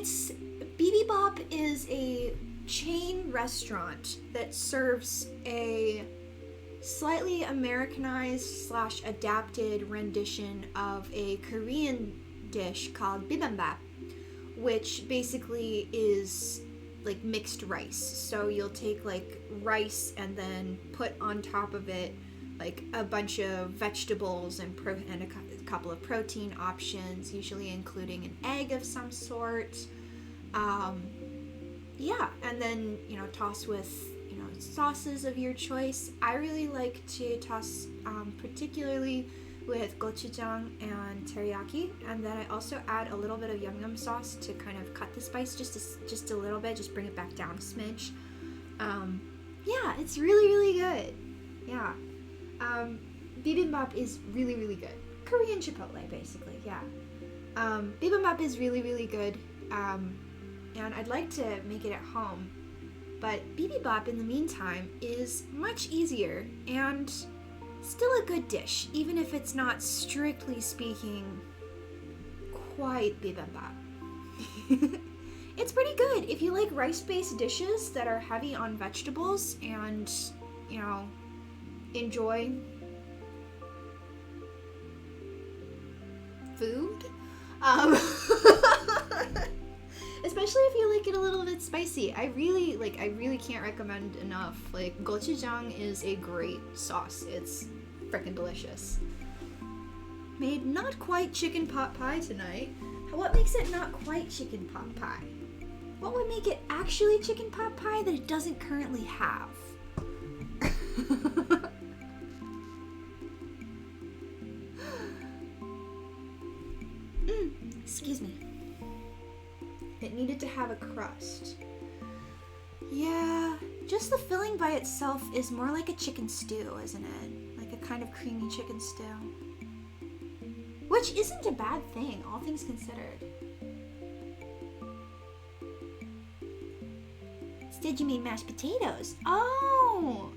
It's Bibimbap is a chain restaurant that serves a slightly Americanized slash adapted rendition of a Korean dish called bibimbap, which basically is like mixed rice. So you'll take like rice and then put on top of it like a bunch of vegetables and a couple of protein options, usually including an egg of some sort. Um, yeah, and then toss with sauces of your choice. I really like to toss particularly with gochujang and teriyaki, and then I also add a little bit of yum yum sauce to kind of cut the spice just a little bit, just bring it back down a smidge. Yeah, it's really good. Yeah, bibimbap is really good. Korean chipotle, basically. Yeah, bibimbap is really good. And I'd like to make it at home, but bibimbap in the meantime is much easier and still a good dish, even if it's not strictly speaking quite bibimbap. It's pretty good if you like rice-based dishes that are heavy on vegetables and, enjoy food. Especially if you like it a little bit spicy. I really can't recommend enough. Like, gochujang is a great sauce. It's freaking delicious. Made not quite chicken pot pie tonight. What makes it not quite chicken pot pie? What would make it actually chicken pot pie that it doesn't currently have? Excuse me. It needed to have a crust. Yeah, just the filling by itself is more like a chicken stew, isn't it? Like a kind of creamy chicken stew. Which isn't a bad thing, all things considered. Instead you made mashed potatoes. Oh!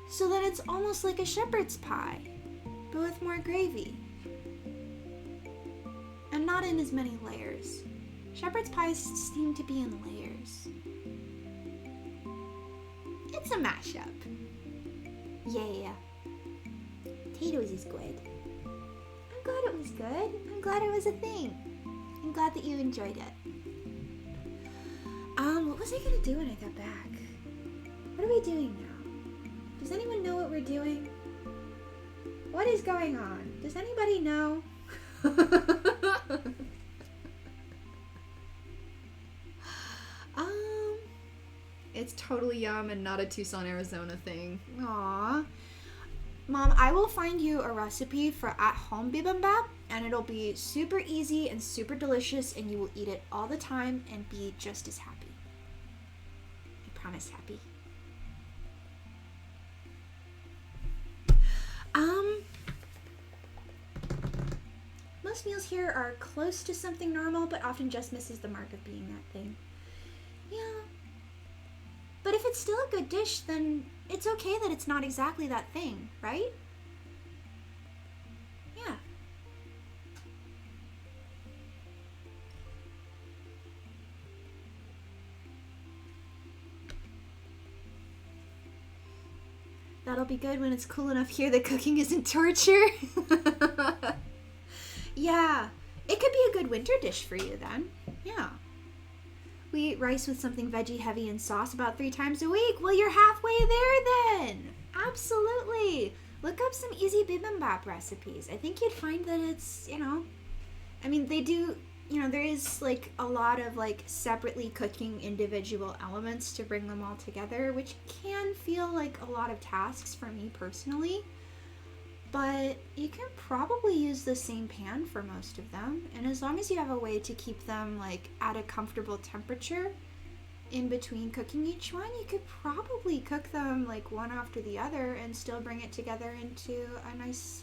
So then it's almost like a shepherd's pie, but with more gravy. And not in as many layers. Shepherd's pies seem to be in layers. It's a mashup. Yeah. Potatoes is good. I'm glad it was good. I'm glad it was a thing. I'm glad that you enjoyed it. What was I gonna do when I got back? What are we doing now? Does anyone know what we're doing? What is going on? Does anybody know? It's totally yum and not a Tucson, Arizona thing. Aww. Mom, I will find you a recipe for at-home bibimbap, and it'll be super easy and super delicious, and you will eat it all the time and be just as happy. I promise, happy. Most meals here are close to something normal, but often just misses the mark of being that thing. Yeah. But if it's still a good dish, then it's okay that it's not exactly that thing, right? Yeah. That'll be good when it's cool enough here that cooking isn't torture. Yeah. It could be a good winter dish for you then. Yeah. We eat rice with something veggie heavy and sauce about 3 times a week. Well, you're halfway there then. Absolutely. Look up some easy bibimbap recipes. I think you'd find that it's, they do, there is like a lot of like separately cooking individual elements to bring them all together, which can feel like a lot of tasks for me personally. But you can probably use the same pan for most of them, and as long as you have a way to keep them like at a comfortable temperature in between cooking each one, you could probably cook them like one after the other and still bring it together into a nice